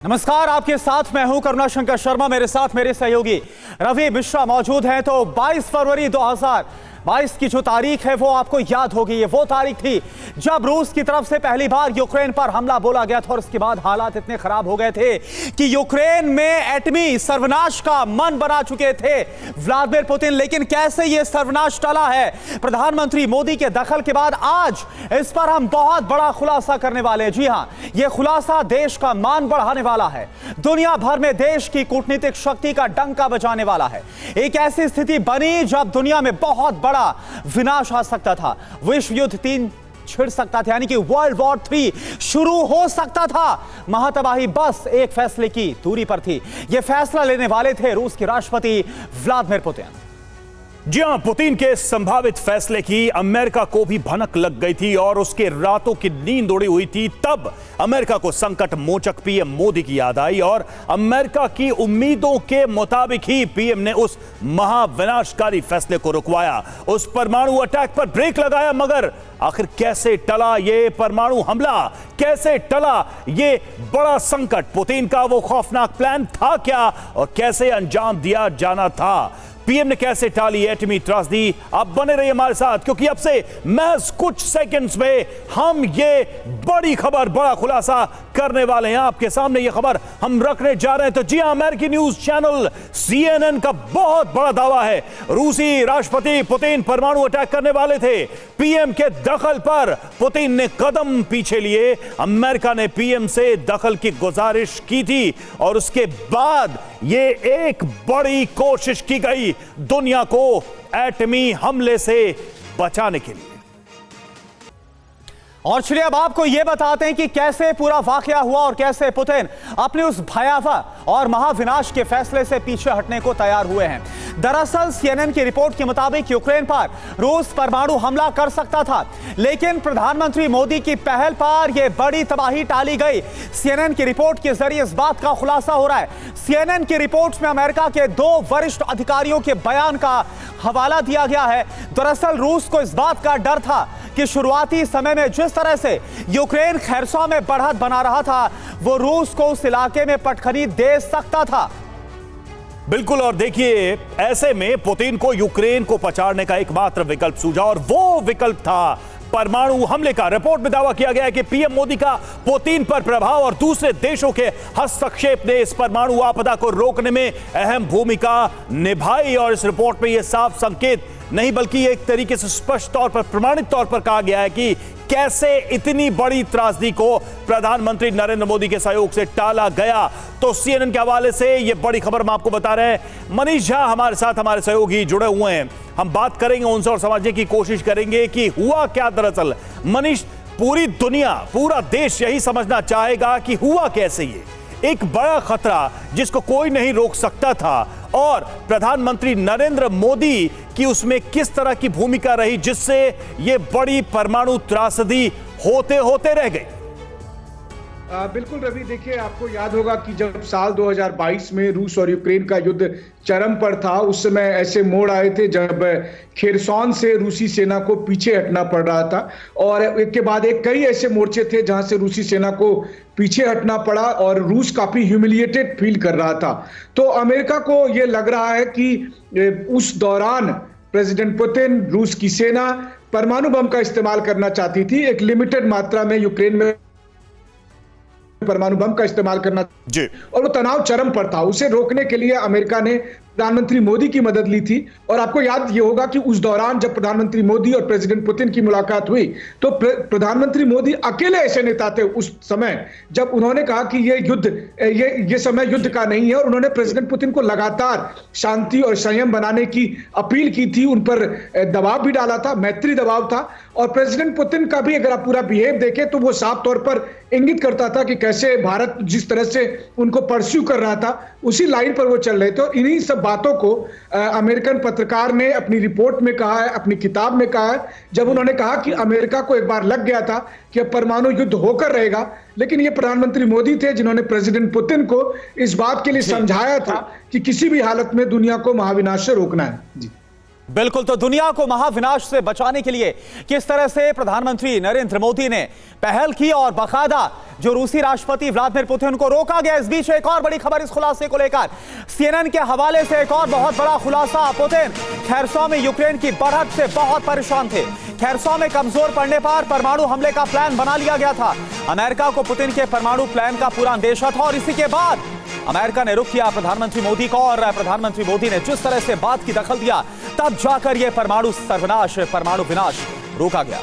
नमस्कार, आपके साथ मैं हूं करुणा शंकर शर्मा। मेरे साथ मेरे सहयोगी रवि मिश्रा मौजूद हैं। तो 22 फरवरी 2022 की जो तारीख है वो आपको याद होगी। ये वो तारीख थी जब रूस की तरफ से पहली बार यूक्रेन पर हमला बोला गया था और उसके बाद हालात इतने खराब हो गए थे कि यूक्रेन में एटमी सर्वनाश का मन बना चुके थे व्लादिमीर पुतिन। लेकिन कैसे ये सर्वनाश टला है? प्रधानमंत्री मोदी के दखल के बाद आज इस पर हम बहुत बड़ा खुलासा करने वाले हैं। जी हां, यह खुलासा देश का मान बढ़ाने वाला है, दुनिया भर में देश की कूटनीतिक शक्ति का डंका बजाने वाला है। एक ऐसी स्थिति बनी जब दुनिया में बहुत बड़ा विनाश आ सकता था, विश्व युद्ध 3 छिड़ सकता था, यानी कि वर्ल्ड वॉर 3 शुरू हो सकता था। महातबाही बस एक फैसले की दूरी पर थी। यह फैसला लेने वाले थे रूस के राष्ट्रपति व्लादिमीर पुतिन। जी हां, पुतिन के संभावित फैसले की अमेरिका को भी भनक लग गई थी और उसके रातों की नींद उड़ी हुई थी। तब अमेरिका को संकट मोचक पीएम मोदी की याद आई और अमेरिका की उम्मीदों के मुताबिक ही पीएम ने उस महाविनाशकारी फैसले को रुकवाया, उस परमाणु अटैक पर ब्रेक लगाया। मगर आखिर कैसे टला ये परमाणु हमला? कैसे टला ये बड़ा संकट? पुतिन का वो खौफनाक प्लान था क्या और कैसे अंजाम दिया जाना था? पीएम ने कैसे टाली एटमी त्रासदी? आप बने रहिए हमारे साथ, क्योंकि अब से महज कुछ सेकंड्स में हम ये बड़ी खबर, बड़ा खुलासा करने वाले हैं। आपके सामने ये खबर हम रखने जा रहे हैं। तो जी हां, अमेरिकी न्यूज चैनल CNN का बहुत बड़ा दावा है, रूसी राष्ट्रपति पुतिन परमाणु अटैक करने वाले थे। पीएम के दखल पर पुतिन ने कदम पीछे लिए। अमेरिका ने पीएम से दखल की गुजारिश की थी और उसके बाद ये एक बड़ी कोशिश की गई दुनिया को एटमी हमले से बचाने के लिए। और चलिए अब आपको यह बताते हैं कि कैसे पूरा वाकया हुआ और कैसे पुतिन अपने उस भयावह और महाविनाश के फैसले से पीछे हटने को तैयार हुए हैं। दरअसल CNN की रिपोर्ट के मुताबिक यूक्रेन पर रूस परमाणु हमला कर सकता था, लेकिन प्रधानमंत्री मोदी की पहल पर यह बड़ी तबाही टाली गई। CNN की रिपोर्ट के जरिए इस बात का खुलासा हो रहा है। CNN की रिपोर्ट में अमेरिका के 2 वरिष्ठ अधिकारियों के बयान का हवाला दिया गया है। दरअसल रूस को इस बात का डर था कि शुरुआती समय में जिस तरह से यूक्रेन खैरसॉ में बढ़त बना रहा था, वो रूस को उस इलाके में पटखनी दे सकता था। बिल्कुल, और देखिए ऐसे में पुतिन को यूक्रेन को पछाड़ने का एकमात्र विकल्प सूझा और वो विकल्प था परमाणु हमले का। रिपोर्ट में दावा किया गया है कि पीएम मोदी का पुतिन पर प्रभाव और दूसरे देशों के हस्तक्षेप ने इस परमाणु आपदा को रोकने में अहम भूमिका निभाई। और इस रिपोर्ट में यह साफ संकेत नहीं बल्कि एक तरीके से स्पष्ट तौर पर, प्रमाणित तौर पर कहा गया है कि कैसे इतनी बड़ी त्रासदी को प्रधानमंत्री नरेंद्र मोदी के सहयोग से टाला गया। तो CNN के हवाले से यह बड़ी खबर हम आपको बता रहे हैं। मनीष झा हमारे साथ, हमारे सहयोगी जुड़े हुए हैं, हम बात करेंगे उनसे और समझने की कोशिश करेंगे कि हुआ क्या दरअसल। मनीष, पूरी दुनिया, पूरा देश यही समझना चाहेगा कि हुआ कैसे ये एक बड़ा खतरा जिसको कोई नहीं रोक सकता था और प्रधानमंत्री नरेंद्र मोदी की उसमें किस तरह की भूमिका रही जिससे ये बड़ी परमाणु त्रासदी होते होते रह गई। बिल्कुल रवि, देखिए आपको याद होगा कि जब साल 2022 में रूस और यूक्रेन का युद्ध चरम पर था, उस समय ऐसे मोड़ आए थे जब खेरसॉन से रूसी सेना को पीछे हटना पड़ रहा था और एक के बाद एक कई ऐसे मोर्चे थे जहां से रूसी सेना को पीछे हटना पड़ा और रूस काफी ह्यूमिलिएटेड फील कर रहा था। तो अमेरिका को यह लग रहा है कि उस दौरान प्रेसिडेंट पुतिन, रूस की सेना परमाणु बम का इस्तेमाल करना चाहती थी। एक लिमिटेड मात्रा में यूक्रेन में परमाणु बम का इस्तेमाल करना जी, और वो तनाव चरम पर था। उसे रोकने के लिए अमेरिका ने प्रधानमंत्री मोदी की मदद ली थी। और आपको याद ये होगा कि उस दौरान जब प्रधानमंत्री मोदी और प्रेसिडेंट पुतिन की मुलाकात हुई तो प्रधानमंत्री मोदी अकेले ऐसे नेता थे उस समय जब उन्होंने कहा कि ये समय युद्ध का नहीं है, और उन्होंने प्रेसिडेंट पुतिन को लगातार शांति और संयम बनाने की अपील की थी, उन पर दबाव भी डाला था, मैत्री दबाव था। और प्रेसिडेंट पुतिन का भी अगर आप पूरा बिहेव देखें तो वो साफ तौर पर इंगित करता था कि कैसे भारत जिस तरह से उनको परस्यू कर रहा था उसी लाइन पर वो चल रहे थे। और इन्हीं सब बातों को अमेरिकन पत्रकार ने अपनी रिपोर्ट में कहा है, अपनी किताब में कहा है, जब उन्होंने कहा कि अमेरिका को एक बार लग गया था कि अब परमाणु युद्ध होकर रहेगा, लेकिन ये प्रधानमंत्री मोदी थे जिन्होंने प्रेसिडेंट पुतिन को इस बात के लिए समझाया था कि किसी भी हालत में दुनिया को महाविनाश से रोकना है। जी बिल्कुल, तो दुनिया को महाविनाश से बचाने के लिए किस तरह से प्रधानमंत्री नरेंद्र मोदी ने पहल की और बाकायदा जो रूसी राष्ट्रपति व्लादिमीर पुतिन को रोका गया। इस बीच एक और बड़ी खबर इस खुलासे को लेकर सीएनएन के हवाले से एक और बहुत बड़ा खुलासा। पुतिन खेरसॉन में यूक्रेन की बढ़त से बहुत परेशान थे। खेरसॉन में कमजोर पड़ने पर परमाणु हमले का प्लान बना लिया गया था। अमेरिका को पुतिन के परमाणु प्लान का पूरा अंदेशा था और इसी के बाद अमेरिका ने रुख किया प्रधानमंत्री मोदी को और प्रधानमंत्री मोदी ने जिस तरह से बात की दखल दिया तब जाकर यह परमाणु सर्वनाश, परमाणु विनाश रोका गया।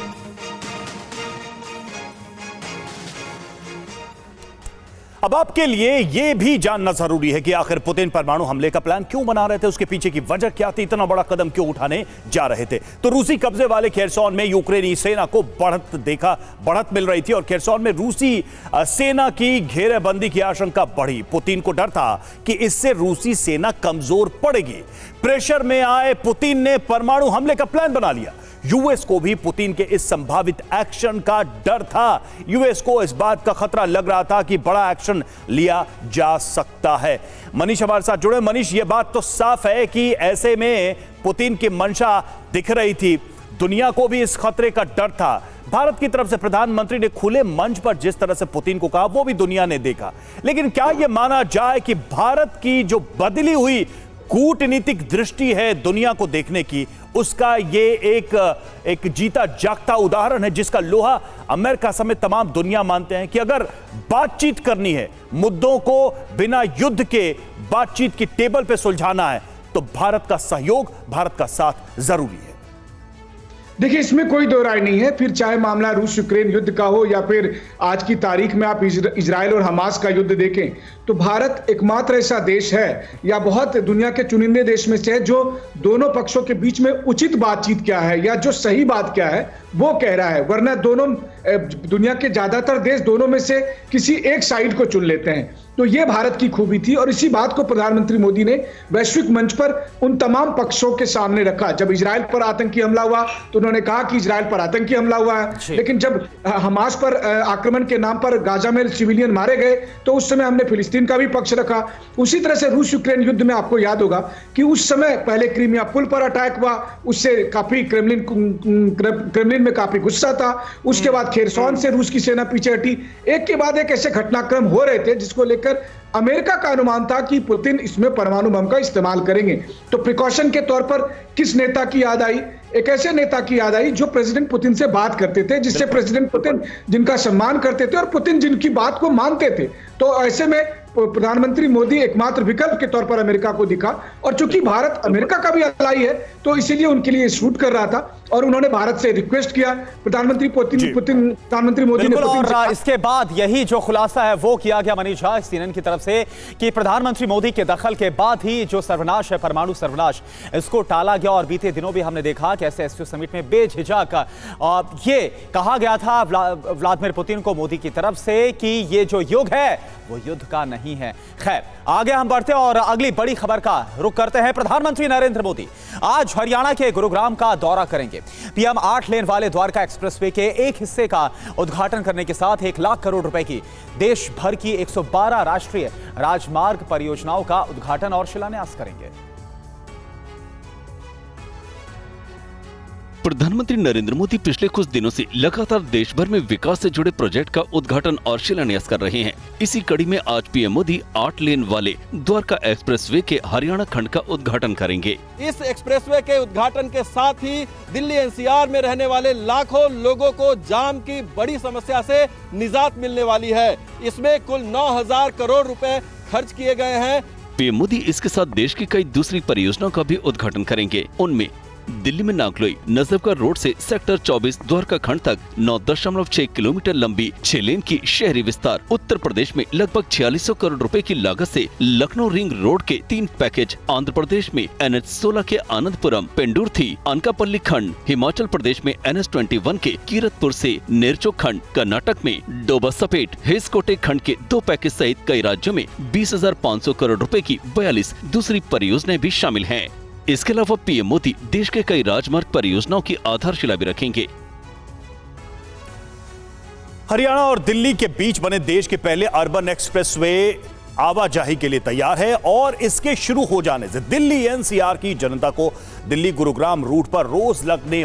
अब आपके लिए यह भी जानना जरूरी है कि आखिर पुतिन परमाणु हमले का प्लान क्यों बना रहे थे, उसके पीछे की वजह क्या थी, इतना बड़ा कदम क्यों उठाने जा रहे थे। तो रूसी कब्जे वाले खेरसॉन में यूक्रेनी सेना को बढ़त मिल रही थी और खेरसॉन में रूसी सेना की घेरेबंदी की आशंका बढ़ी। पुतिन को डर था कि इससे रूसी सेना कमजोर पड़ेगी। प्रेशर में आए पुतिन ने परमाणु हमले का प्लान बना लिया। यूएस को भी पुतिन के इस संभावित एक्शन का डर था। यूएस को इस बात का खतरा लग रहा था कि बड़ा एक्शन लिया जा सकता है। मनीष हमारे साथ जुड़े। मनीष, यह बात तो साफ है कि ऐसे में पुतिन की मंशा दिख रही थी, दुनिया को भी इस खतरे का डर था। भारत की तरफ से प्रधानमंत्री ने खुले मंच पर जिस तरह से पुतिन को कहा वो भी दुनिया ने देखा। लेकिन क्या यह माना जाए कि भारत की जो बदली हुई कूटनीतिक दृष्टि है दुनिया को देखने की, उसका ये एक जीता जागता उदाहरण है जिसका लोहा अमेरिका समेत तमाम दुनिया मानते हैं कि अगर बातचीत करनी है, मुद्दों को बिना युद्ध के बातचीत की टेबल पे सुलझाना है तो भारत का सहयोग, भारत का साथ जरूरी है। देखिए, इसमें कोई दो राय नहीं है। फिर चाहे मामला रूस यूक्रेन युद्ध का हो या फिर आज की तारीख में आप इजराइल और हमास का युद्ध देखें तो भारत एकमात्र ऐसा देश है या बहुत दुनिया के चुनिंदे देश में से है जो दोनों पक्षों के बीच में उचित बातचीत क्या है या जो सही बात क्या है वो कह रहा है। वरना दोनों दुनिया के ज्यादातर देश दोनों में से किसी एक साइड को चुन लेते हैं। तो ये भारत की खूबी थी और इसी बात को प्रधानमंत्री मोदी ने वैश्विक मंच पर उन तमाम पक्षों के सामने रखा। जब इजराइल पर आतंकी हमला हुआ तो उन्होंने कहा कि इजराइल पर आतंकी हमला हुआ है, लेकिन जब हमास पर आक्रमण के नाम पर गाजा में सिविलियन मारे गए तो उस समय हमने फिलिस्तीन का भी पक्ष रखा। उसी तरह से रूस यूक्रेन युद्ध में आपको याद होगा कि उस समय पहले क्रीमिया पुल पर अटैक हुआ, उससे काफी क्रेमलिन में काफी गुस्सा था। उसके बाद खेरसॉन से रूस की सेना पीछे हटी। एक के बाद एक ऐसे घटनाक्रम हो रहे थे जिसको लेकर अमेरिका का अनुमान था कि पुतिन इसमें परमाणु बम का इस्तेमाल करेंगे। तो प्रिकॉशन के तौर पर किस नेता की याद आई? एक ऐसे नेता की याद आई जो प्रेसिडेंट पुतिन से बात करते थे, जिससे प्रेसिडेंट पुतिन जिनका सम्मान करते थे और पुतिन जिनकी बात को मानते थे। तो ऐसे में प्रधानमंत्री मोदी एकमात्र विकल्प के तौर पर अमेरिका को दिखा और चूंकि भारत अमेरिका का भी अलाई है तो इसीलिए उनके लिए शूट कर रहा था और उन्होंने भारत से रिक्वेस्ट किया। प्रधानमंत्री मोदी ने और इसके बाद यही जो खुलासा है वो किया गया मनीष झा सीएनएन की तरफ से कि प्रधानमंत्री मोदी के दखल के बाद ही जो सर्वनाश है, परमाणु सर्वनाश, इसको टाला गया। और बीते दिनों भी हमने देखा कि ऐसे एससीओ समिट में बेझिझक ये कहा गया था व्लादिमीर पुतिन को मोदी की तरफ से कि ये जो युग है वो युद्ध का नहीं है। खैर, आगे हम बढ़ते हैं और अगली बड़ी खबर का रुख करते हैं। प्रधानमंत्री नरेंद्र मोदी आज हरियाणा के गुरुग्राम का दौरा करेंगे। पीएम 8 लेन वाले द्वारका एक्सप्रेसवे के एक हिस्से का उद्घाटन करने के साथ 1 लाख करोड़ रुपए की देश भर की 112 राष्ट्रीय राजमार्ग परियोजनाओं का उद्घाटन और शिलान्यास करेंगे। प्रधानमंत्री नरेंद्र मोदी पिछले कुछ दिनों से लगातार देश भर में विकास से जुड़े प्रोजेक्ट का उद्घाटन और शिलान्यास कर रहे हैं। इसी कड़ी में आज पीएम मोदी 8 लेन वाले द्वारका एक्सप्रेसवे के हरियाणा खंड का उद्घाटन करेंगे। इस एक्सप्रेसवे के उद्घाटन के साथ ही दिल्ली एनसीआर में रहने वाले लाखों लोगों को जाम की बड़ी समस्या से निजात मिलने वाली है। इसमें कुल 9,000 करोड़ रुपए खर्च किए गए हैं। पीएम मोदी इसके साथ देश की कई दूसरी परियोजनाओं का भी उद्घाटन करेंगे। उनमें दिल्ली में नागलोई नजफगढ़ रोड से सेक्टर 24 द्वारका खंड तक 9.6 किलोमीटर लंबी 6 लेन की शहरी विस्तार, उत्तर प्रदेश में लगभग 4600 करोड़ रुपए की लागत से लखनऊ रिंग रोड के 3 पैकेज, आंध्र प्रदेश में NH16 के आनंदपुरम पेंडुर्थी अनकापल्ली खंड, हिमाचल प्रदेश में NH21 के कीरतपुर से नेरचो खंड, कर्नाटक में डोबा सपेट हेसकोटे खंड के 2 पैकेज सहित कई राज्यों में 20,500 करोड़ रुपए की 42 दूसरी परियोजनाएं भी शामिल हैं। इसके अलावा पीएम मोदी देश के कई राजमार्ग परियोजनाओं की आधारशिला भी रखेंगे। हरियाणा और दिल्ली के बीच बने देश के पहले अर्बन एक्सप्रेसवे आवाजाही के लिए तैयार है और इसके शुरू हो जाने से दिल्ली एनसीआर की जनता को दिल्ली गुरुग्राम रूट पर रोज लगने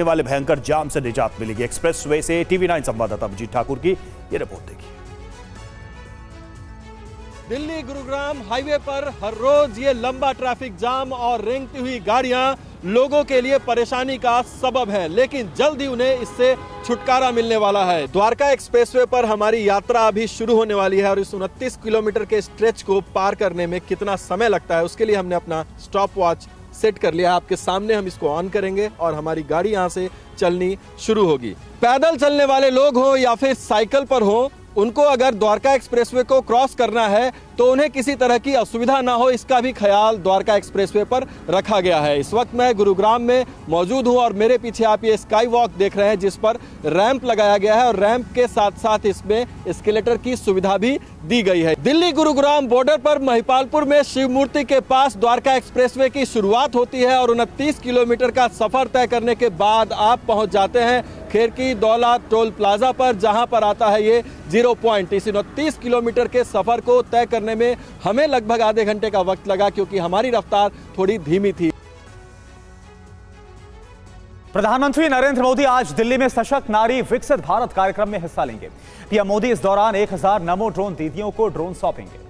वाले भयंकर जाम से निजात मिलेगी। एक्सप्रेसवे से TV9 संवाददाता अभिजीत ठाकुर की ये रिपोर्ट देखिए। दिल्ली गुरुग्राम हाईवे पर हर रोज ये लंबा ट्रैफिक जाम और रेंगती हुई गाड़ियां लोगों के लिए परेशानी का सबब है, लेकिन जल्द ही उन्हें इससे छुटकारा मिलने वाला है। द्वारका एक्सप्रेसवे पर हमारी यात्रा अभी शुरू होने वाली है और इस 29 किलोमीटर के स्ट्रेच को पार करने में कितना समय लगता है उसके लिए हमने अपना स्टॉप वॉच सेट कर लिया है। आपके सामने हम इसको ऑन करेंगे और हमारी गाड़ी यहां से चलनी शुरू होगी। पैदल चलने वाले लोग हो या फिर साइकिल पर हो, उनको अगर द्वारका एक्सप्रेसवे को क्रॉस करना है तो उन्हें किसी तरह की असुविधा ना हो, इसका भी ख्याल द्वारका एक्सप्रेसवे पर रखा गया है। इस वक्त मैं गुरुग्राम में मौजूद हूं और मेरे पीछे आप ये स्काई वॉक देख रहे हैं जिस पर रैंप लगाया गया है और रैंप के साथ साथ इसमें एस्केलेटर की सुविधा भी दी गई है। दिल्ली गुरुग्राम बॉर्डर पर महिपालपुर में शिव मूर्ति के पास द्वारका एक्सप्रेसवे की शुरुआत होती है और 29 किलोमीटर का सफर तय करने के बाद आप पहुंच जाते हैं खेरकी दौला टोल प्लाजा पर, जहां पर आता है ये 0 पॉइंट। इस 29 किलोमीटर के सफर को तय करने में हमें लगभग आधे घंटे का वक्त लगा क्योंकि हमारी रफ्तार थोड़ी धीमी थी। प्रधानमंत्री नरेंद्र मोदी आज दिल्ली में सशक्त नारी विकसित भारत कार्यक्रम में हिस्सा लेंगे। पीएम मोदी इस दौरान 1000 नमो ड्रोन दीदियों को ड्रोन सौंपेंगे।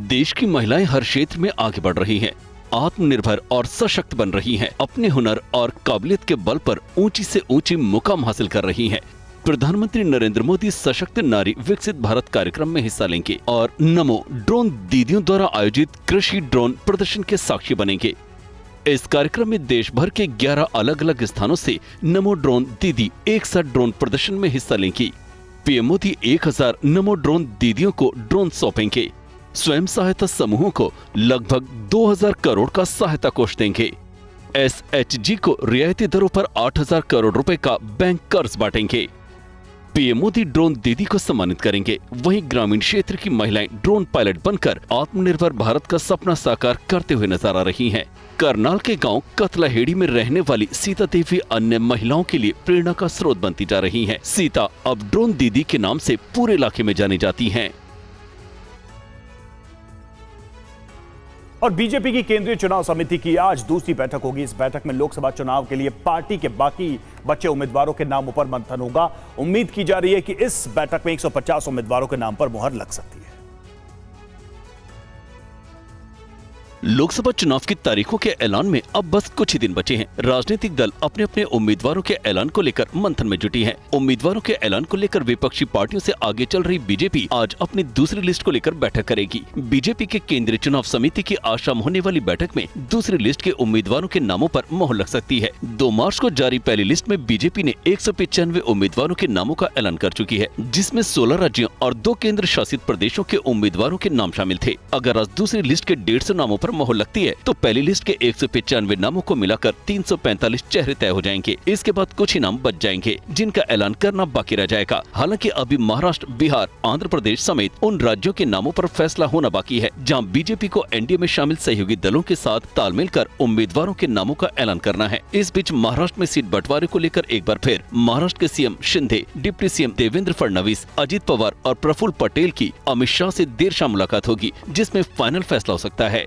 देश की महिलाएं हर क्षेत्र में आगे बढ़ रही हैं, आत्मनिर्भर और सशक्त बन रही हैं, अपने हुनर और काबिलियत के बल पर ऊंची से ऊंची मुकाम हासिल कर रही हैं। प्रधानमंत्री नरेंद्र मोदी सशक्त नारी विकसित भारत कार्यक्रम में हिस्सा लेंगे और नमो ड्रोन दीदियों द्वारा आयोजित कृषि ड्रोन प्रदर्शन के साक्षी बनेंगे। इस कार्यक्रम में देश भर के 11 अलग अलग स्थानों से नमो ड्रोन दीदी एक साथ ड्रोन प्रदर्शन में हिस्सा लेंगी। पीएम मोदी 1000 नमो ड्रोन दीदियों को ड्रोन सौंपेंगे। स्वयं सहायता समूहों को लगभग 2000 करोड़ का सहायता कोष देंगे। SHG को रियायती दरों पर 8000 करोड़ रुपए का बैंक कर्ज बांटेंगे। पीएम मोदी ड्रोन दीदी को सम्मानित करेंगे। वहीं ग्रामीण क्षेत्र की महिलाएं ड्रोन पायलट बनकर आत्मनिर्भर भारत का सपना साकार करते हुए नजर आ रही हैं। करनाल के गांव कतलाहेड़ी में रहने वाली सीता देवी अन्य महिलाओं के लिए प्रेरणा का स्रोत बनती जा रही हैं। सीता अब ड्रोन दीदी के नाम से पूरे इलाके में जानी जाती हैं। और बीजेपी की केंद्रीय चुनाव समिति की आज दूसरी बैठक होगी। इस बैठक में लोकसभा चुनाव के लिए पार्टी के बाकी बचे उम्मीदवारों के नामों पर मंथन होगा। उम्मीद की जा रही है कि इस बैठक में 150 उम्मीदवारों के नाम पर मुहर लग सकती है। लोकसभा चुनाव की तारीखों के ऐलान में अब बस कुछ ही दिन बचे हैं। राजनीतिक दल अपने अपने उम्मीदवारों के ऐलान को लेकर मंथन में जुटी है। उम्मीदवारों के ऐलान को लेकर विपक्षी पार्टियों से आगे चल रही बीजेपी आज अपनी दूसरी लिस्ट को लेकर बैठक करेगी। बीजेपी के केंद्रीय चुनाव समिति की आज शाम होने वाली बैठक में दूसरी लिस्ट के उम्मीदवारों के नामों पर मोहर लग सकती है। 2 मार्च को जारी पहली लिस्ट में बीजेपी ने 195 उम्मीदवारों के नामों का ऐलान कर चुकी है, जिसमें 16 राज्यों और 2 केंद्र शासित प्रदेशों के उम्मीदवारों के नाम शामिल थे। अगर आज दूसरी लिस्ट के 150 नामों मोहर लगती है तो पहली लिस्ट के 195 नामों को मिलाकर 345 चेहरे तय हो जाएंगे। इसके बाद कुछ ही नाम बच जाएंगे जिनका ऐलान करना बाकी रह जाएगा। हालांकि अभी महाराष्ट्र, बिहार, आंध्र प्रदेश समेत उन राज्यों के नामों पर फैसला होना बाकी है जहां बीजेपी को एनडीए में शामिल सहयोगी दलों के साथ तालमेल कर उम्मीदवारों के नामों का ऐलान करना है। इस बीच महाराष्ट्र में सीट बंटवारे को लेकर एक बार फिर महाराष्ट्र के CM Shinde, deputy CM Devendra Fadnavis, Ajit Pawar और प्रफुल्ल पटेल की अमित शाह से देर शाम मुलाकात होगी, जिसमें फाइनल फैसला हो सकता है।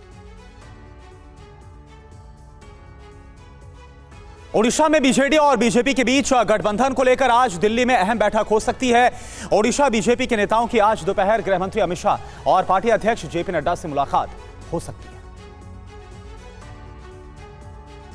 ओडिशा में बीजेडी और बीजेपी के बीच गठबंधन को लेकर आज दिल्ली में अहम बैठक हो सकती है। ओडिशा बीजेपी के नेताओं की आज दोपहर गृह मंत्री अमित शाह और पार्टी अध्यक्ष जेपी नड्डा से मुलाकात हो सकती है।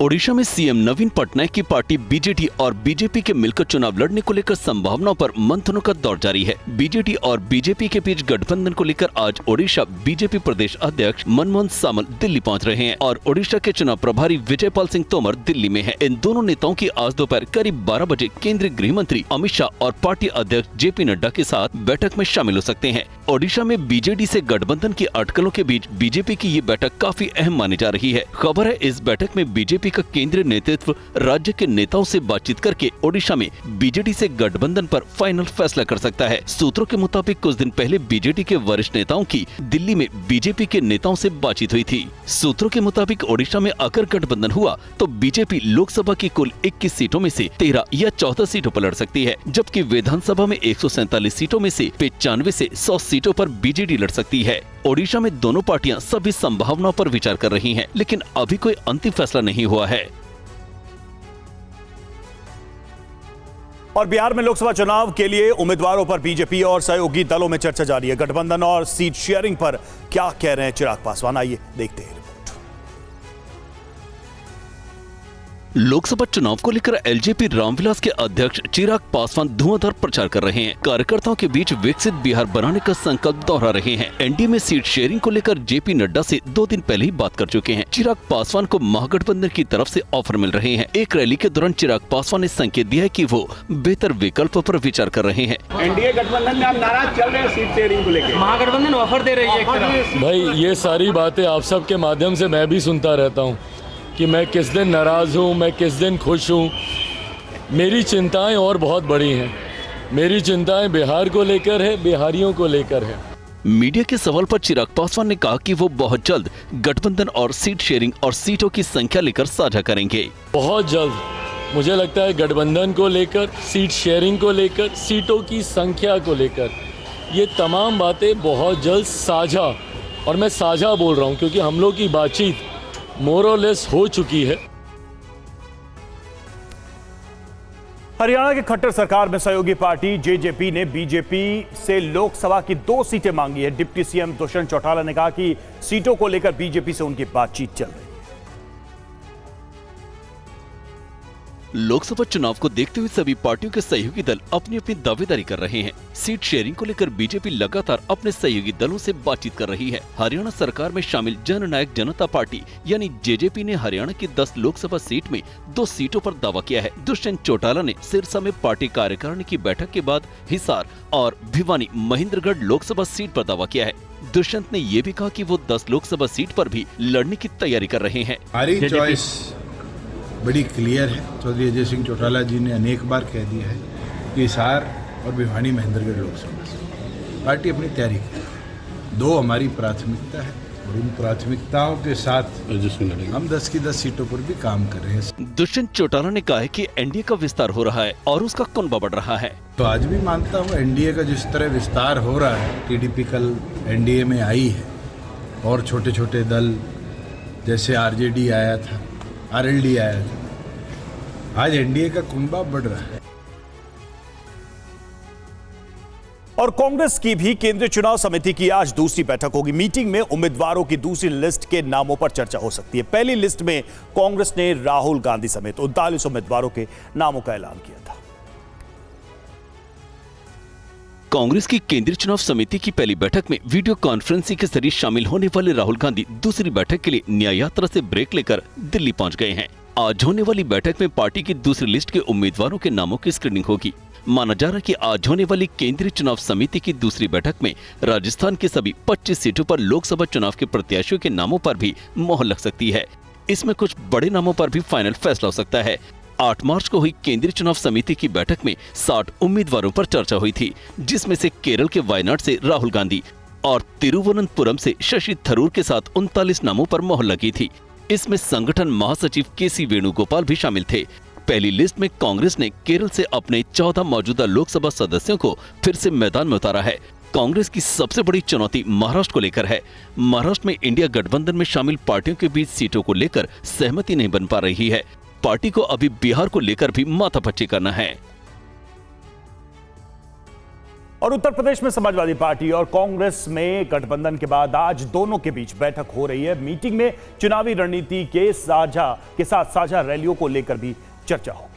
ओडिशा में सीएम नवीन पटनायक की पार्टी बीजेडी और बीजेपी के मिलकर चुनाव लड़ने को लेकर संभावनाओं पर मंथनों का दौर जारी है। बीजेडी और बीजेपी के बीच गठबंधन को लेकर आज ओडिशा बीजेपी प्रदेश अध्यक्ष मनमोहन सामल दिल्ली पहुंच रहे हैं और ओडिशा के चुनाव प्रभारी विजय पाल सिंह तोमर दिल्ली में हैं। इन दोनों नेताओं की आज दोपहर करीब 12 बजे केंद्रीय गृह मंत्री अमित शाह और पार्टी अध्यक्ष जेपी नड्डा के साथ बैठक में शामिल हो सकते हैं। ओडिशा में बीजेडी से गठबंधन की अटकलों के बीच बीजेपी की ये बैठक काफी अहम मानी जा रही है। खबर है इस बैठक में बीजेपी का केंद्रीय नेतृत्व राज्य के नेताओं से बातचीत करके ओडिशा में बीजेडी से गठबंधन पर फाइनल फैसला कर सकता है। सूत्रों के मुताबिक कुछ दिन पहले बीजेडी के वरिष्ठ नेताओं की दिल्ली में बीजेपी के नेताओं से बातचीत हुई थी। सूत्रों के मुताबिक ओडिशा में अगर गठबंधन हुआ तो बीजेपी लोकसभा की कुल 21 सीटों में से 13 या 14 सीटों पर लड़ सकती है, जबकि विधानसभा में 147 सीटों में से 95 से 100 सीटों पर बीजेडी लड़ सकती है। ओडिशा में दोनों पार्टियां सभी संभावनाओं पर विचार कर रही हैं, लेकिन अभी कोई अंतिम फैसला नहीं हुआ है। और बिहार में लोकसभा चुनाव के लिए उम्मीदवारों पर बीजेपी और सहयोगी दलों में चर्चा जारी है। गठबंधन और सीट शेयरिंग पर क्या कह रहे हैं चिराग पासवान, आइए देखते हैं। लोकसभा चुनाव को लेकर एलजेपी रामविलास के अध्यक्ष चिराग पासवान धुआंधार प्रचार कर रहे हैं। कार्यकर्ताओं के बीच विकसित बिहार बनाने का संकल्प दोहरा रहे हैं। एनडीए में सीट शेयरिंग को लेकर जेपी नड्डा से 2 दिन पहले ही बात कर चुके हैं। चिराग पासवान को महागठबंधन की तरफ से ऑफर मिल रहे हैं। एक रैली के दौरान चिराग पासवान ने संकेत दिया है कि वो बेहतर विकल्प पर विचार कर रहे हैं। एनडीए गठबंधन में आप नाराज चल रहे हैं सीट शेयरिंग को लेकर, महागठबंधन ऑफर दे रही है एक तरफ। भाई ये सारी बातें आप सब के माध्यम से मैं भी सुनता रहता हूँ कि मैं किस दिन नाराज़ हूँ, मैं किस दिन खुश हूँ। मेरी चिंताएं और बहुत बड़ी हैं। मेरी चिंताएं बिहार को लेकर है, बिहारियों को लेकर है। मीडिया के सवाल पर चिराग पासवान ने कहा कि वो बहुत जल्द गठबंधन और सीट शेयरिंग और सीटों की संख्या लेकर साझा करेंगे। बहुत जल्द मुझे लगता है गठबंधन को लेकर, सीट शेयरिंग को लेकर, सीटों की संख्या को लेकर, ये तमाम बातें बहुत जल्द साझा, और मैं साझा बोल रहा हूँ क्योंकि हम लोग की बातचीत मोर और लेस हो चुकी है। हरियाणा की खट्टर सरकार में सहयोगी पार्टी जेजेपी ने बीजेपी से लोकसभा की 2 सीटें मांगी है। डिप्टी सीएम दुष्यंत चौटाला ने कहा कि सीटों को लेकर बीजेपी से उनकी बातचीत चल रही है। लोकसभा चुनाव को देखते हुए सभी पार्टियों के सहयोगी दल अपनी अपनी दावेदारी कर रहे हैं। सीट शेयरिंग को लेकर बीजेपी लगातार अपने सहयोगी दलों से बातचीत कर रही है। हरियाणा सरकार में शामिल जननायक जनता पार्टी यानी जेजेपी ने हरियाणा की 10 लोकसभा सीट में 2 सीटों पर दावा किया है। दुष्यंत चौटाला ने सिरसा में पार्टी कार्यकारिणी की बैठक के बाद हिसार और भिवानी महेंद्रगढ़ लोकसभा सीट पर दावा किया है। दुष्यंत ने ये भी कहा कि वो 10 लोकसभा सीट पर भी लड़ने की तैयारी कर रहे हैं। हमारी चॉइस बड़ी क्लियर है। चौधरी अजय सिंह चौटाला जी ने अनेक बार कह दिया है कि हिसार और भिवानी महेंद्रगढ़ लोकसभा से पार्टी अपनी तैयारी करे। 2 हमारी प्राथमिकता है और उन प्राथमिकताओं के साथ हम 10 की 10 सीटों पर भी काम कर रहे हैं। दुष्यंत चौटाला ने कहा है कि एनडीए का विस्तार हो रहा है और उसका कुनबा बढ़ रहा है। तो आज भी मानता हूँ एनडीए का जिस तरह विस्तार हो रहा है, टीडीपी कल एनडीए में आई है और छोटे छोटे दल जैसे आरजेडी आया था, आरएलडी आया था, आज एनडीए का कुनबा बढ़ रहा है। और कांग्रेस की भी केंद्रीय चुनाव समिति की आज दूसरी बैठक होगी। मीटिंग में उम्मीदवारों की दूसरी लिस्ट के नामों पर चर्चा हो सकती है। पहली लिस्ट में कांग्रेस ने राहुल गांधी समेत 39 उम्मीदवारों के नामों का ऐलान किया था। कांग्रेस की केंद्रीय चुनाव समिति की पहली बैठक में वीडियो कॉन्फ्रेंसिंग के जरिए शामिल होने वाले राहुल गांधी दूसरी बैठक के लिए न्याय यात्रा से ब्रेक लेकर दिल्ली पहुंच गए हैं। आज होने वाली बैठक में पार्टी की दूसरी लिस्ट के उम्मीदवारों के नामों की स्क्रीनिंग होगी। माना जा रहा है कि आज होने वाली केंद्रीय चुनाव समिति की दूसरी बैठक में राजस्थान की सभी 25 सीटों पर लोकसभा चुनाव के प्रत्याशियों के नामों पर भी मोहर लग सकती है। इसमें कुछ बड़े नामों पर भी फाइनल फैसला हो सकता है। 8 मार्च को हुई केंद्रीय चुनाव समिति की बैठक में 60 उम्मीदवारों पर चर्चा हुई थी, जिसमें से केरल के वायनाड से राहुल गांधी और तिरुवनंतपुरम से शशि थरूर के साथ 39 नामों पर मोहर लगी थी। इसमें संगठन महासचिव केसी वेणुगोपाल भी शामिल थे। पहली लिस्ट में कांग्रेस ने केरल से अपने 14 मौजूदा लोकसभा सदस्यों को फिर से मैदान में उतारा है। कांग्रेस की सबसे बड़ी चुनौती महाराष्ट्र को लेकर है। महाराष्ट्र में इंडिया गठबंधन में शामिल पार्टियों के बीच सीटों को लेकर सहमति नहीं बन पा रही है। पार्टी को अभी बिहार को लेकर भी माथापच्ची करना है। और उत्तर प्रदेश में समाजवादी पार्टी और कांग्रेस में गठबंधन के बाद आज दोनों के बीच बैठक हो रही है। मीटिंग में चुनावी रणनीति के साथ साझा रैलियों को लेकर भी चर्चा होगी।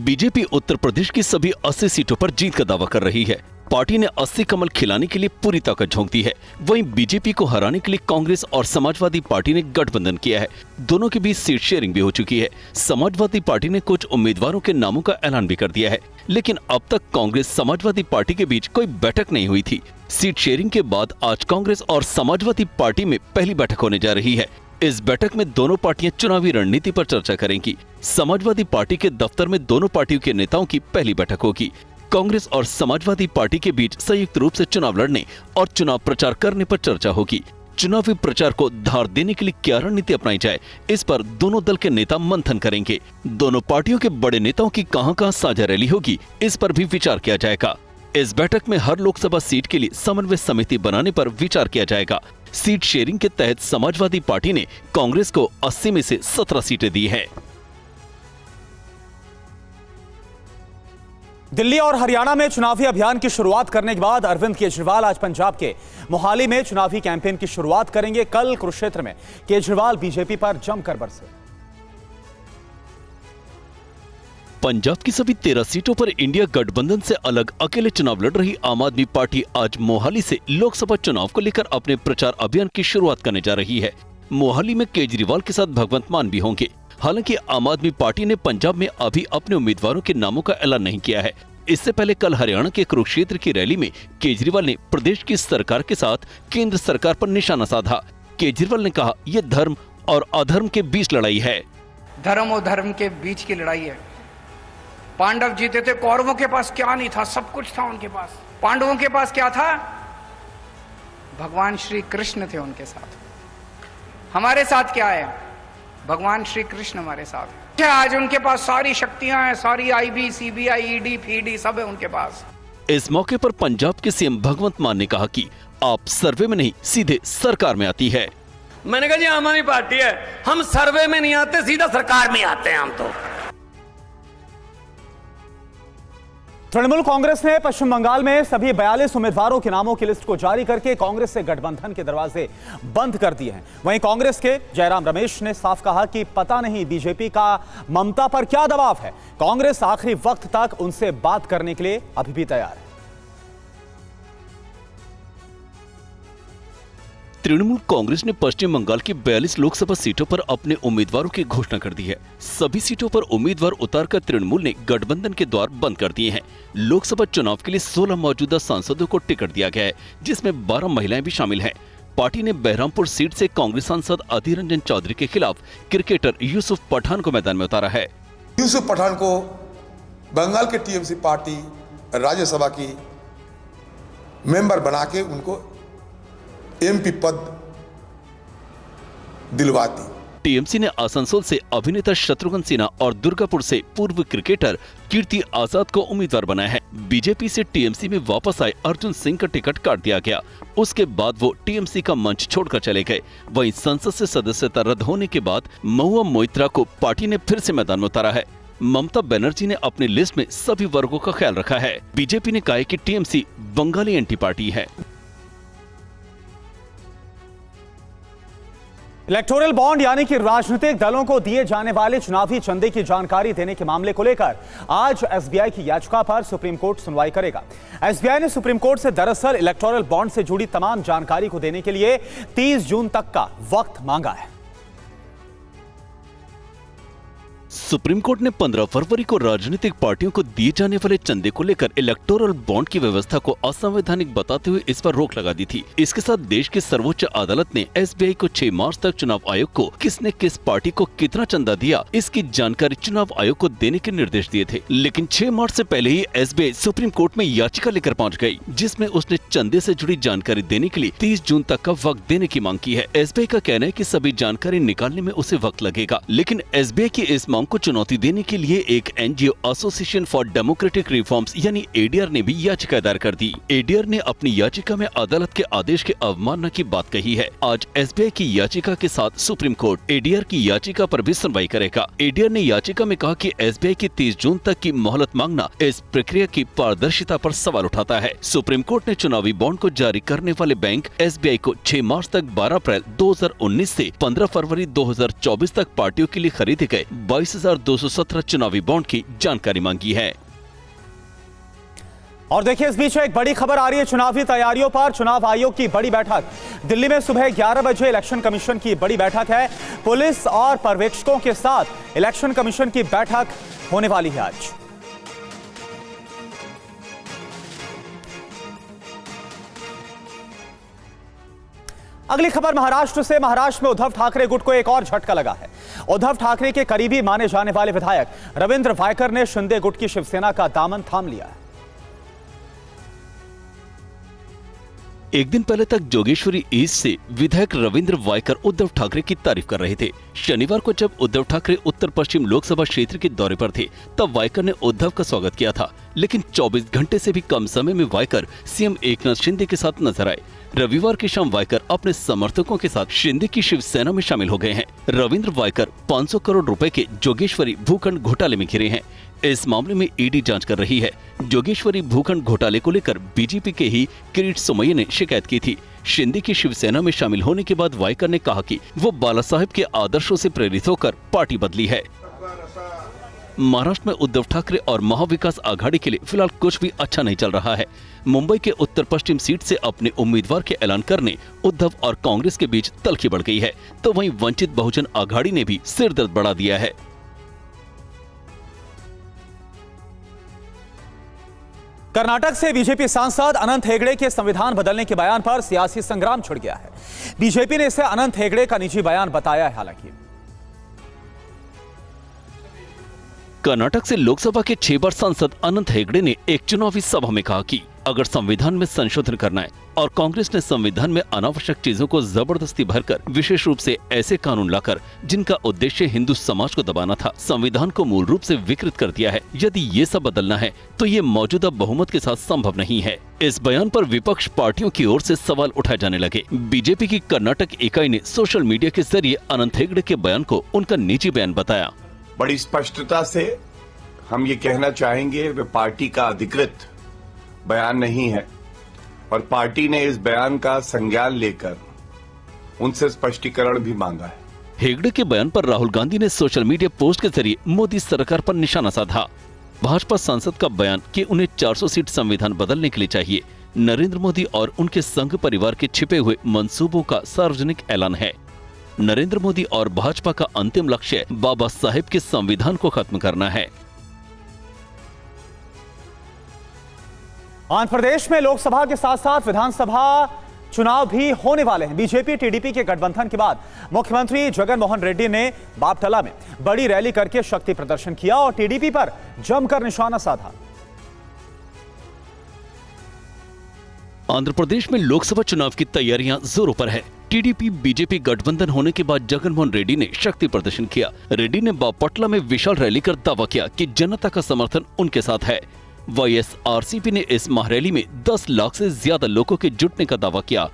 बीजेपी उत्तर प्रदेश की सभी 80 सीटों पर जीत का दावा कर रही है। पार्टी ने 80 कमल खिलाने के लिए पूरी ताकत झोंक दी है। वहीं बीजेपी को हराने के लिए कांग्रेस और समाजवादी पार्टी ने गठबंधन किया है। दोनों के बीच सीट शेयरिंग भी हो चुकी है। समाजवादी पार्टी ने कुछ उम्मीदवारों के नामों का ऐलान भी कर दिया है, लेकिन अब तक कांग्रेस समाजवादी पार्टी के बीच कोई बैठक नहीं हुई थी। सीट शेयरिंग के बाद आज कांग्रेस और समाजवादी पार्टी में पहली बैठक होने जा रही है। इस बैठक में दोनों पार्टियां चुनावी रणनीति पर चर्चा करेंगी। समाजवादी पार्टी के दफ्तर में दोनों पार्टियों के नेताओं की पहली बैठक होगी। कांग्रेस और समाजवादी पार्टी के बीच संयुक्त रूप से चुनाव लड़ने और चुनाव प्रचार करने पर चर्चा होगी। चुनावी प्रचार को धार देने के लिए क्या रणनीति अपनाई जाए, इस पर दोनों दल के नेता मंथन करेंगे। दोनों पार्टियों के बड़े नेताओं की कहां-कहां साझा रैली होगी, इस पर भी विचार किया जाएगा। इस बैठक में हर लोकसभा सीट के लिए समन्वय समिति बनाने पर विचार किया जाएगा। सीट शेयरिंग के तहत समाजवादी पार्टी ने कांग्रेस को 80 में से 17 सीटें दी हैं। दिल्ली और हरियाणा में चुनावी अभियान की शुरुआत करने के बाद अरविंद केजरीवाल आज पंजाब के मोहाली में चुनावी कैंपेन की शुरुआत करेंगे। कल कुरुक्षेत्र में केजरीवाल बीजेपी पर जमकर बरसे। पंजाब की सभी 13 सीटों पर इंडिया गठबंधन से अलग अकेले चुनाव लड़ रही आम आदमी पार्टी आज मोहाली से लोकसभा चुनाव को लेकर अपने प्रचार अभियान की शुरुआत करने जा रही है। मोहाली में केजरीवाल के साथ भगवंत मान भी होंगे। हालांकि आम आदमी पार्टी ने पंजाब में अभी अपने उम्मीदवारों के नामों का ऐलान नहीं किया है। इससे पहले कल हरियाणा के कुरुक्षेत्र की रैली में केजरीवाल ने प्रदेश की सरकार के साथ केंद्र सरकार पर निशाना साधा। केजरीवाल ने कहा, यह धर्म और अधर्म के बीच लड़ाई है। धर्म और धर्म के बीच की लड़ाई है। पांडव जीते थे, कौरवों के पास क्या नहीं था, सब कुछ था उनके पास। पांडवों के पास क्या था? भगवान श्री कृष्ण थे उनके साथ। हमारे साथ क्या है? भगवान श्री कृष्ण हमारे साथ है। आज उनके पास सारी शक्तियां हैं, सारी आईबी, सीबीआई, ईडी, फीडी सब है उनके पास। इस मौके पर पंजाब के सीएम भगवंत मान ने कहा कि आप सर्वे में नहीं, सीधे सरकार में आती है। मैंने कहा जी हमारी पार्टी है, हम सर्वे में नहीं आते, सीधा सरकार में आते हैं हम तो। तृणमूल कांग्रेस ने पश्चिम बंगाल में सभी 42 उम्मीदवारों के नामों की लिस्ट को जारी करके कांग्रेस से गठबंधन के दरवाजे बंद कर दिए हैं। वहीं कांग्रेस के जयराम रमेश ने साफ कहा कि पता नहीं बीजेपी का ममता पर क्या दबाव है। कांग्रेस आखिरी वक्त तक उनसे बात करने के लिए अभी भी तैयार है। तृणमूल कांग्रेस ने पश्चिम बंगाल की 42 लोकसभा सीटों पर अपने उम्मीदवारों की घोषणा कर दी है। सभी सीटों पर उम्मीदवार उतारकर तृणमूल ने गठबंधन के द्वार बंद कर दिए हैं। लोकसभा चुनाव के लिए 16 मौजूदा सांसदों को टिकट दिया गया है, जिसमें 12 महिलाएं भी शामिल हैं। पार्टी ने बहरामपुर सीट से कांग्रेस सांसद अधीर रंजन चौधरी के खिलाफ क्रिकेटर यूसुफ पठान को मैदान में उतारा है। यूसुफ पठान को बंगाल के टीएमसी पार्टी राज्यसभा की मेंबर बना के उनको एमपी पद दिलवाती। टीएमसी ने आसनसोल से अभिनेता शत्रुघ्न सिन्हा और दुर्गापुर से पूर्व क्रिकेटर कीर्ति आजाद को उम्मीदवार बनाया है। बीजेपी से टीएमसी में वापस आए अर्जुन सिंह का टिकट काट दिया गया। उसके बाद वो टीएमसी का मंच छोड़कर चले गए। वहीं संसद से सदस्यता रद्द होने के बाद महुआ मोइत्रा को पार्टी ने फिर से मैदान में उतारा है। ममता बनर्जी ने अपनी लिस्ट में सभी वर्गों का ख्याल रखा है। बीजेपी ने कहा कि टीएमसी बंगाली एंटी पार्टी है। इलेक्टोरल बॉन्ड यानी कि राजनीतिक दलों को दिए जाने वाले चुनावी चंदे की जानकारी देने के मामले को लेकर आज एसबीआई की याचिका पर सुप्रीम कोर्ट सुनवाई करेगा। एसबीआई ने सुप्रीम कोर्ट से दरअसल इलेक्टोरल बॉन्ड से जुड़ी तमाम जानकारी को देने के लिए 30 जून तक का वक्त मांगा है। सुप्रीम कोर्ट ने 15 फरवरी को राजनीतिक पार्टियों को दिए जाने वाले चंदे को लेकर इलेक्टोरल बॉन्ड की व्यवस्था को असंवैधानिक बताते हुए इस पर रोक लगा दी थी। इसके साथ देश की सर्वोच्च अदालत ने एसबीआई को 6 मार्च तक चुनाव आयोग को किसने किस पार्टी को कितना चंदा दिया इसकी जानकारी चुनाव आयोग को देने के निर्देश दिए थे। लेकिन 6 मार्च से पहले ही एसबीआई सुप्रीम कोर्ट में याचिका लेकर पहुँच गयी, जिसमें उसने चंदे से जुड़ी जानकारी देने के लिए 30 जून तक का वक्त देने की मांग की है। एसबीआई का कहना है कि सभी जानकारी निकालने में उसे वक्त लगेगा, लेकिन एसबीआई की इस मांग को चुनौती देने के लिए एक NGO association for democratic reforms यानी एडीआर ने भी याचिका दायर कर दी। एडीआर ने अपनी याचिका में अदालत के आदेश के अवमानना की बात कही है। आज एसबीआई की याचिका के साथ सुप्रीम कोर्ट एडीआर की याचिका पर भी सुनवाई करेगा। एडीआर ने याचिका में कहा कि एसबीआई की 30 जून तक की मोहलत मांगना इस प्रक्रिया की पारदर्शिता पर सवाल उठाता है। सुप्रीम कोर्ट ने चुनावी बॉन्ड को जारी करने वाले बैंक एसबीआई को 6 मार्च तक 12 अप्रैल 2019 से 15 फरवरी 2024 तक पार्टियों के लिए खरीदे गए 22,217 चुनावी बॉन्ड की जानकारी मांगी है। और देखिए, इस बीच एक बड़ी खबर आ रही है चुनावी तैयारियों पर। चुनाव आयोग की बड़ी बैठक दिल्ली में सुबह 11 बजे इलेक्शन कमीशन की बड़ी बैठक है। पुलिस और पर्यवेक्षकों के साथ इलेक्शन कमीशन की बैठक होने वाली है आज। अगली खबर महाराष्ट्र से। महाराष्ट्र में उद्धव ठाकरे गुट को एक और झटका लगा है। उद्धव ठाकरे के करीबी माने जाने वाले विधायक रविंद्र वायकर ने शिंदे गुट की शिवसेना का दामन थाम लिया है। एक दिन पहले तक जोगेश्वरी ईस्ट से विधायक रविंद्र वायकर उद्धव ठाकरे की तारीफ कर रहे थे। शनिवार को जब उद्धव ठाकरे उत्तर पश्चिम लोकसभा क्षेत्र के दौरे पर थे, तब वायकर ने उद्धव का स्वागत किया था। लेकिन 24 घंटे से भी कम समय में वायकर सीएम एकनाथ शिंदे के साथ नजर आए। रविवार की शाम वायकर अपने समर्थकों के साथ शिंदे की शिवसेना में शामिल हो गए हैं। रविंद्र वायकर 500 करोड़ रुपए के जोगेश्वरी भूखंड घोटाले में घिरे हैं। इस मामले में ईडी जांच कर रही है। जोगेश्वरी भूखंड घोटाले को लेकर बीजेपी के ही किरीट सोमैया ने शिकायत की थी। शिंदे की शिवसेना में शामिल होने के बाद वायकर ने कहा कि वो बाला साहेब के आदर्शों से प्रेरित होकर पार्टी बदली है। महाराष्ट्र में उद्धव ठाकरे और महाविकास आघाड़ी के लिए फिलहाल कुछ भी अच्छा नहीं चल रहा है। मुंबई के उत्तर पश्चिम सीट से अपने उम्मीदवार के ऐलान करने उद्धव और कांग्रेस के बीच तल्खी बढ़ गई है, तो वहीं वंचित बहुजन आघाड़ी ने भी सिरदर्द बढ़ा दिया है। कर्नाटक से बीजेपी सांसद अनंत हेगड़े के संविधान बदलने के बयान पर सियासी संग्राम छिड़ गया है। बीजेपी ने इसे अनंत हेगड़े का निजी बयान बताया है। हालांकि कर्नाटक से लोकसभा के 6 बार सांसद अनंत हेगड़े ने एक चुनावी सभा में कहा कि अगर संविधान में संशोधन करना है और कांग्रेस ने संविधान में अनावश्यक चीजों को जबरदस्ती भरकर विशेष रूप से ऐसे कानून लाकर जिनका उद्देश्य हिंदू समाज को दबाना था, संविधान को मूल रूप से विकृत कर दिया है। यदि ये सब बदलना है तो ये मौजूदा बहुमत के साथ संभव नहीं है। इस बयान पर विपक्ष पार्टियों की ओर से सवाल उठाए जाने लगे। बीजेपी की कर्नाटक इकाई ने सोशल मीडिया के जरिए अनंत हेगड़े के बयान को उनका निजी बयान बताया। बड़ी स्पष्टता से हम ये कहना चाहेंगे वे पार्टी का अधिकृत बयान नहीं है और पार्टी ने इस बयान का संज्ञान लेकर उनसे स्पष्टीकरण भी मांगा है। हेगड़े के बयान पर राहुल गांधी ने सोशल मीडिया पोस्ट के जरिए मोदी सरकार पर निशाना साधा। भाजपा सांसद का बयान कि उन्हें 400 सीट संविधान बदलने के लिए चाहिए नरेंद्र मोदी और उनके संघ परिवार के छिपे हुए मंसूबों का सार्वजनिक ऐलान है। नरेंद्र मोदी और भाजपा का अंतिम लक्ष्य बाबा साहेब के संविधान को खत्म करना है। आंध्र प्रदेश में लोकसभा के साथ साथ विधानसभा चुनाव भी होने वाले हैं। बीजेपी टीडीपी के गठबंधन के बाद मुख्यमंत्री जगन मोहन रेड्डी ने बापटला में बड़ी रैली करके शक्ति प्रदर्शन किया और टीडीपी पर जमकर निशाना साधा। आंध्र प्रदेश में लोकसभा चुनाव की तैयारियां जोरों पर है। टीडीपी बीजेपी गठबंधन होने के बाद जगन मोहन रेड्डी ने शक्ति प्रदर्शन किया। रेड्डी ने बापटला में विशाल रैली कर दावा किया कि जनता का समर्थन उनके साथ है। वाईएसआरसीपी ने इस महारैली में 10 लाख से ज्यादा लोगों के जुटने का दावा किया।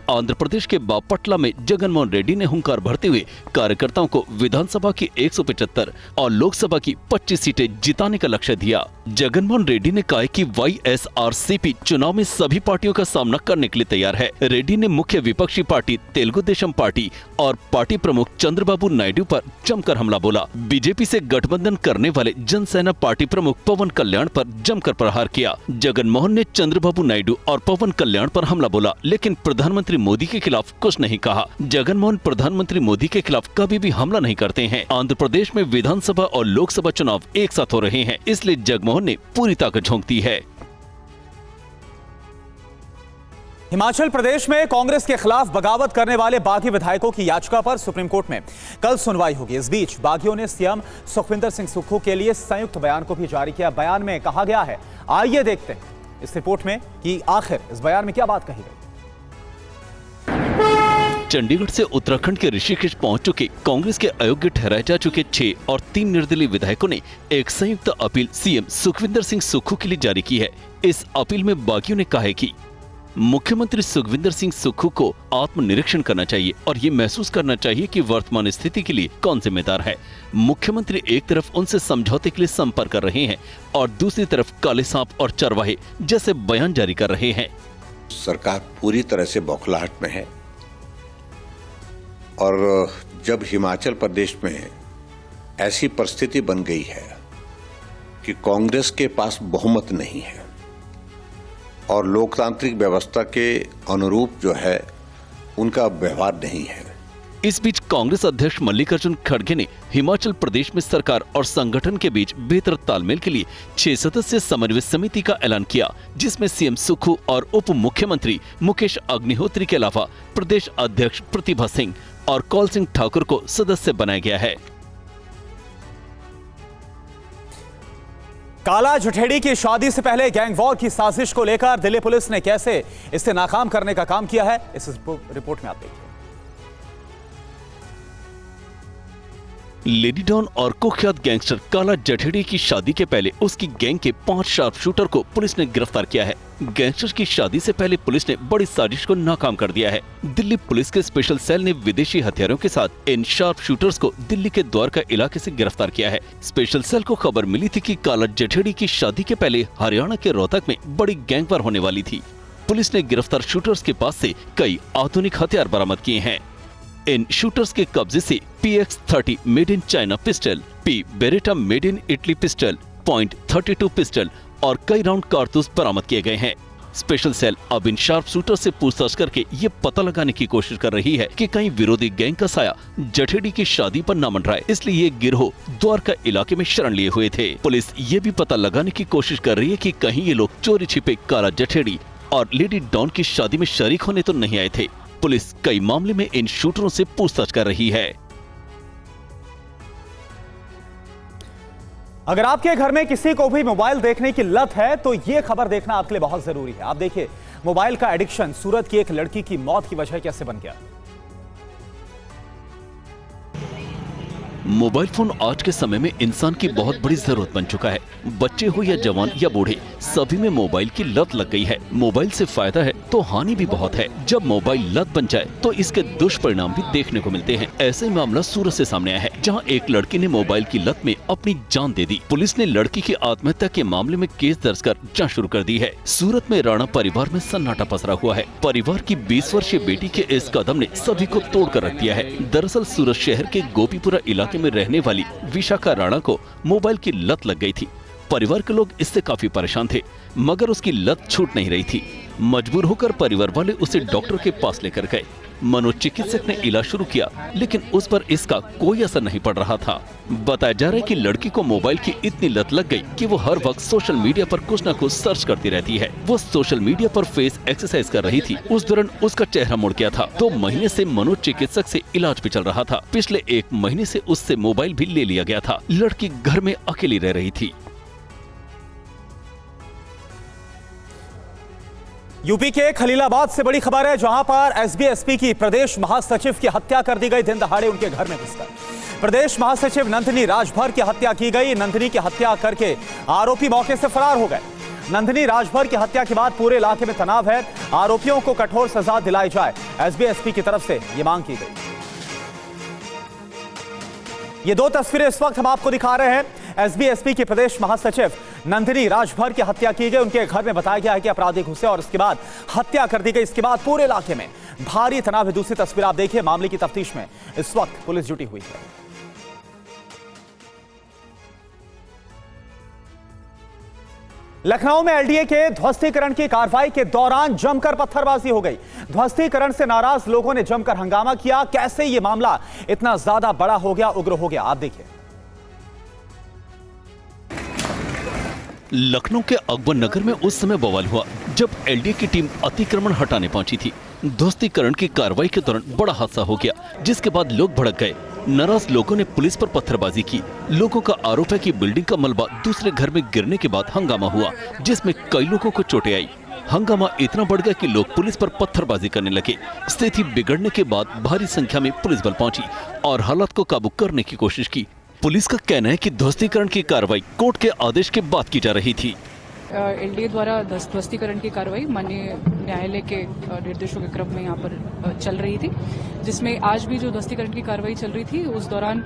आंध्र प्रदेश के बापटला में जगन मोहन रेड्डी ने हुंकार भरते हुए कार्यकर्ताओं को विधानसभा की 175 और लोकसभा की 25 सीटें जिताने का लक्ष्य दिया। जगन मोहन रेड्डी ने कहा कि वाईएसआरसीपी चुनाव में सभी पार्टियों का सामना करने के लिए तैयार है। रेड्डी ने मुख्य विपक्षी पार्टी तेलुगु देशम पार्टी और पार्टी प्रमुख चंद्रबाबू नायडू पर जमकर हमला बोला। बीजेपी से गठबंधन करने वाले जनसेना पार्टी प्रमुख पवन कल्याण पर जमकर प्रहार किया। जगन मोहन ने चंद्रबाबू नायडू और पवन कल्याण पर हमला बोला, लेकिन प्रधानमंत्री मोदी के खिलाफ कुछ नहीं कहा। जगन मोहन प्रधानमंत्री मोदी के खिलाफ कभी भी हमला नहीं करते हैं। आंध्र प्रदेश में विधानसभा और लोकसभा चुनाव एक साथ हो रहे हैं, इसलिए जगमोहन ने पूरी ताकत झोंक दी है। हिमाचल प्रदेश में कांग्रेस के खिलाफ बगावत करने वाले बागी विधायकों की याचिका पर सुप्रीम कोर्ट में कल सुनवाई होगी। इस बीच बागियों ने सीएम सुखविंदर सिंह सुक्खू के लिए संयुक्त बयान को भी जारी किया। बयान में कहा गया है, आइए देखते हैं इस रिपोर्ट में कि आखिर इस बयान में क्या बात कही गई। चंडीगढ़ से उत्तराखंड के ऋषिकेश पहुंच चुके कांग्रेस के अयोग्य ठहराए जा चुके 6 और 3 निर्दलीय विधायकों ने एक संयुक्त अपील सीएम सुखविंदर सिंह सुक्खू के लिए जारी की है। इस अपील में बागियों ने कहा है कि मुख्यमंत्री सुखविंदर सिंह सुक्खू को आत्मनिरीक्षण करना चाहिए और ये महसूस करना चाहिए कि वर्तमान स्थिति के लिए कौन जिम्मेदार है। मुख्यमंत्री एक तरफ उनसे समझौते के लिए संपर्क कर रहे हैं और दूसरी तरफ काले सांप और चरवाहे जैसे बयान जारी कर रहे हैं। सरकार पूरी तरह से बौखलाहट में है और जब हिमाचल प्रदेश में ऐसी परिस्थिति बन गई है कि कांग्रेस के पास बहुमत नहीं है और लोकतांत्रिक व्यवस्था के अनुरूप जो है उनका व्यवहार नहीं है। इस बीच कांग्रेस अध्यक्ष मल्लिकार्जुन खड़गे ने हिमाचल प्रदेश में सरकार और संगठन के बीच बेहतर तालमेल के लिए 6 सदस्यीय समन्वय समिति का ऐलान किया, जिसमें सीएम सुक्खू और उप मुख्यमंत्री मुकेश अग्निहोत्री के अलावा प्रदेश अध्यक्ष प्रतिभा सिंह और कौल सिंह ठाकुर को सदस्य बनाया गया है। काला जठेड़ी की शादी से पहले गैंग वॉर की साजिश को लेकर दिल्ली पुलिस ने कैसे इसे नाकाम करने का काम किया है, इस रिपोर्ट में आप देखिए। लेडी डॉन और कुख्यात गैंगस्टर काला जठेड़ी की शादी के पहले उसकी गैंग के 5 शार्प शूटर को पुलिस ने गिरफ्तार किया है। गैंगस्टर की शादी से पहले पुलिस ने बड़ी साजिश को नाकाम कर दिया है। दिल्ली पुलिस के स्पेशल सेल ने विदेशी हथियारों के साथ इन शार्प शूटर्स को दिल्ली के द्वारका इलाके से गिरफ्तार किया है। स्पेशल सेल को खबर मिली थी कि काला जठेड़ी की शादी के पहले हरियाणा के रोहतक में बड़ी गैंग वार होने वाली थी। पुलिस ने गिरफ्तार शूटर्स के पास से कई आधुनिक हथियार बरामद किए हैं। इन शूटर्स के कब्जे से PX-30 made in China pistol, P Beretta made in Italy pistol, .32 pistol और कई राउंड कारतूस बरामद किए गए हैं। स्पेशल सेल अब इन शार्प शूटर से पूछताछ करके ये पता लगाने की कोशिश कर रही है कि कहीं विरोधी गैंग का साया जठेड़ी की शादी पर न मंडराए, इसलिए ये गिरोह द्वारका इलाके में शरण लिए हुए थे। पुलिस ये भी पता लगाने की कोशिश कर रही है कि कहीं ये लोग चोरी छिपे काला जठेड़ी और लेडी डॉन की शादी में शरीक होने तो नहीं आए थे। पुलिस कई मामले में इन शूटरों से पूछताछ कर रही है। अगर आपके घर में किसी को भी मोबाइल देखने की लत है तो यह खबर देखना आपके लिए बहुत जरूरी है। आप देखिए, मोबाइल का एडिक्शन सूरत की एक लड़की की मौत की वजह कैसे बन गया। मोबाइल फोन आज के समय में इंसान की बहुत बड़ी जरूरत बन चुका है। बच्चे हो या जवान या बूढ़े, सभी में मोबाइल की लत लग गई है। मोबाइल से फायदा है तो हानि भी बहुत है। जब मोबाइल लत बन जाए तो इसके दुष्परिणाम भी देखने को मिलते हैं। ऐसे ही मामला सूरत से सामने आया है, जहां एक लड़की ने मोबाइल की लत में अपनी जान दे दी। पुलिस ने लड़की की आत्महत्या के मामले में केस दर्ज कर जांच शुरू कर दी है। सूरत में राणा परिवार में सन्नाटा पसरा हुआ है। परिवार की 20 वर्षीय बेटी के इस कदम ने सभी को तोड़ कर रख दिया है। दरअसल सूरत शहर के गोपीपुरा इलाके में रहने वाली विशाखा राणा को मोबाइल की लत लग गई थी। परिवार के लोग इससे काफी परेशान थे, मगर उसकी लत छूट नहीं रही थी। मजबूर होकर परिवार वाले उसे डॉक्टर के पास लेकर गए। मनोचिकित्सक ने इलाज शुरू किया, लेकिन उस पर इसका कोई असर नहीं पड़ रहा था। बताया जा रहा है कि लड़की को मोबाइल की इतनी लत लग गई कि वो हर वक्त सोशल मीडिया पर कुछ न कुछ सर्च करती रहती है। वो सोशल मीडिया पर फेस एक्सरसाइज कर रही थी। उस दौरान उसका चेहरा मुड़ गया था। 2 महीने से मनोचिकित्सक से इलाज भी चल रहा था। पिछले 1 महीने से उससे मोबाइल भी ले लिया गया था। लड़की घर में अकेली रह रही थी। यूपी के खलीलाबाद से बड़ी खबर है, जहां पर एसबी-एसपी की प्रदेश महासचिव की हत्या कर दी गई। दिन दहाड़े उनके घर में घुसकर प्रदेश महासचिव नंदिनी राजभर की हत्या की गई। नंदिनी की हत्या करके आरोपी मौके से फरार हो गए। नंदिनी राजभर की हत्या के बाद पूरे इलाके में तनाव है। आरोपियों को कठोर सजा दिलाई जाए, एसबी-एसपी की तरफ से यह मांग की गई। ये 2 तस्वीरें इस वक्त हम आपको दिखा रहे हैं। एसबी-एसपी की प्रदेश महासचिव नंदिनी राजभर की हत्या की गई। उनके घर में बताया गया है कि अपराधी घुसे और इसके बाद हत्या कर दी गई। इसके बाद पूरे इलाके में भारी तनाव है। दूसरी तस्वीर आप देखिए, मामले की तफ्तीश में इस वक्त पुलिस जुटी हुई है। लखनऊ में एलडीए के ध्वस्तीकरण की कार्रवाई के दौरान जमकर पत्थरबाजी हो गई। ध्वस्तीकरण से नाराज लोगों ने जमकर हंगामा किया। कैसे यह मामला इतना ज्यादा बड़ा हो गया, उग्र हो गया, आप देखिए। लखनऊ के अकबर नगर में उस समय बवाल हुआ जब एलडीए की टीम अतिक्रमण हटाने पहुंची थी। ध्वस्तीकरण की कार्रवाई के दौरान बड़ा हादसा हो गया, जिसके बाद लोग भड़क गए। नाराज लोगों ने पुलिस पर पत्थरबाजी की। लोगों का आरोप है कि बिल्डिंग का मलबा दूसरे घर में गिरने के बाद हंगामा हुआ, जिसमें कई लोगों को चोटें आई। हंगामा इतना बढ़ गया कि लोग पुलिस पर पत्थरबाजी करने लगे। स्थिति बिगड़ने के बाद भारी संख्या में पुलिस बल पहुंची और हालात को काबू करने की कोशिश की। पुलिस का कहना है कि ध्वस्तीकरण की कार्रवाई कोर्ट के आदेश के बाद की जा रही थी। एलडीए द्वारा ध्वस्तीकरण की कार्रवाई माननीय न्यायालय के निर्देशों के क्रम में यहाँ पर चल रही थी, जिसमें आज भी जो ध्वस्तीकरण की कार्रवाई चल रही थी उस दौरान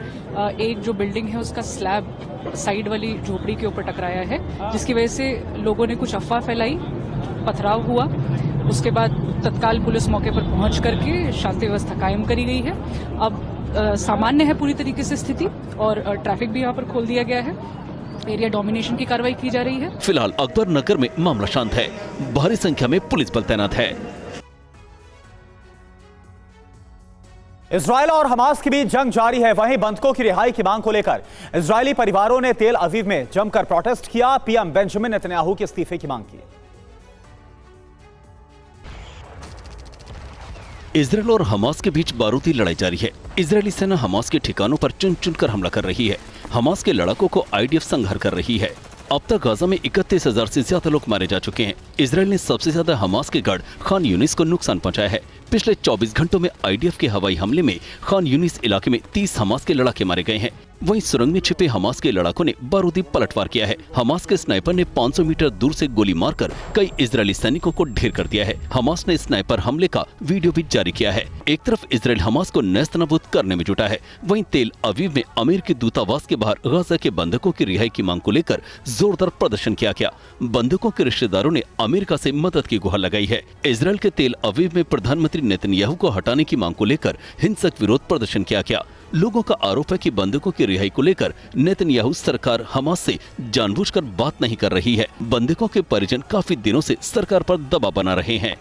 एक जो बिल्डिंग है उसका स्लैब साइड वाली झोपड़ी के ऊपर टकराया है, जिसकी वजह से लोगों ने कुछ अफवाह फैलाई, पथराव हुआ। उसके बाद तत्काल पुलिस मौके पर पहुंच करके शांति व्यवस्था कायम करी गई है। अब सामान्य है पूरी तरीके से स्थिति और ट्रैफिक भी यहाँ पर खोल दिया गया है। एरिया डोमिनेशन की कार्रवाई की जा रही है। फिलहाल अकबर नगर में मामला शांत है। भारी संख्या में पुलिस बल तैनात है। इजराइल और हमास के बीच जंग जारी है। वहीं बंधकों की रिहाई की मांग को लेकर इजरायली परिवारों ने तेल अवीव में जमकर प्रोटेस्ट किया। पीएम बेंजामिन नेतन्याहू के इस्तीफे की मांग की। इजरायल और हमास के बीच बारूदी लड़ाई जारी है। इजरायली सेना हमास के ठिकानों पर चुन चुन कर हमला कर रही है। हमास के लड़ाकों को आईडीएफ संघार कर रही है। अब तक गाजा में 31,000 से ज्यादा लोग मारे जा चुके हैं। इजराइल ने सबसे ज्यादा हमास के गढ़ खान यूनिस को नुकसान पहुंचाया है। पिछले 24 घंटों में आईडीएफ के हवाई हमले में खान यूनिस इलाके में 30 हमास के लड़ाके मारे गए हैं। वहीं सुरंग में छिपे हमास के लड़ाकों ने बारूदी पलटवार किया है। हमास के स्नाइपर ने 500 मीटर दूर से गोली मारकर कई इजरायली सैनिकों को ढेर कर दिया है। हमास ने स्नाइपर हमले का वीडियो भी जारी किया है। एक तरफ इजराइल हमास को नेस्तनाबूद करने में जुटा है, वहीं तेल अवीव में अमेरिकी दूतावास के बाहर गाजा के बंधकों की रिहाई की मांग को लेकर जोरदार प्रदर्शन किया गया। बंधकों के रिश्तेदारों ने अमेरिका से मदद की गुहार लगाई है। इजराइल के तेल अवीव में प्रधानमंत्री नेतन्याहू को हटाने की मांग को लेकर हिंसक विरोध प्रदर्शन किया गया। लोगों का आरोप है कि बंधकों की रिहाई को लेकर नेतन्याहू सरकार हमास से जानबूझकर बात नहीं कर रही है। बंधकों के परिजन काफी दिनों से सरकार पर दबाव बना रहे हैं।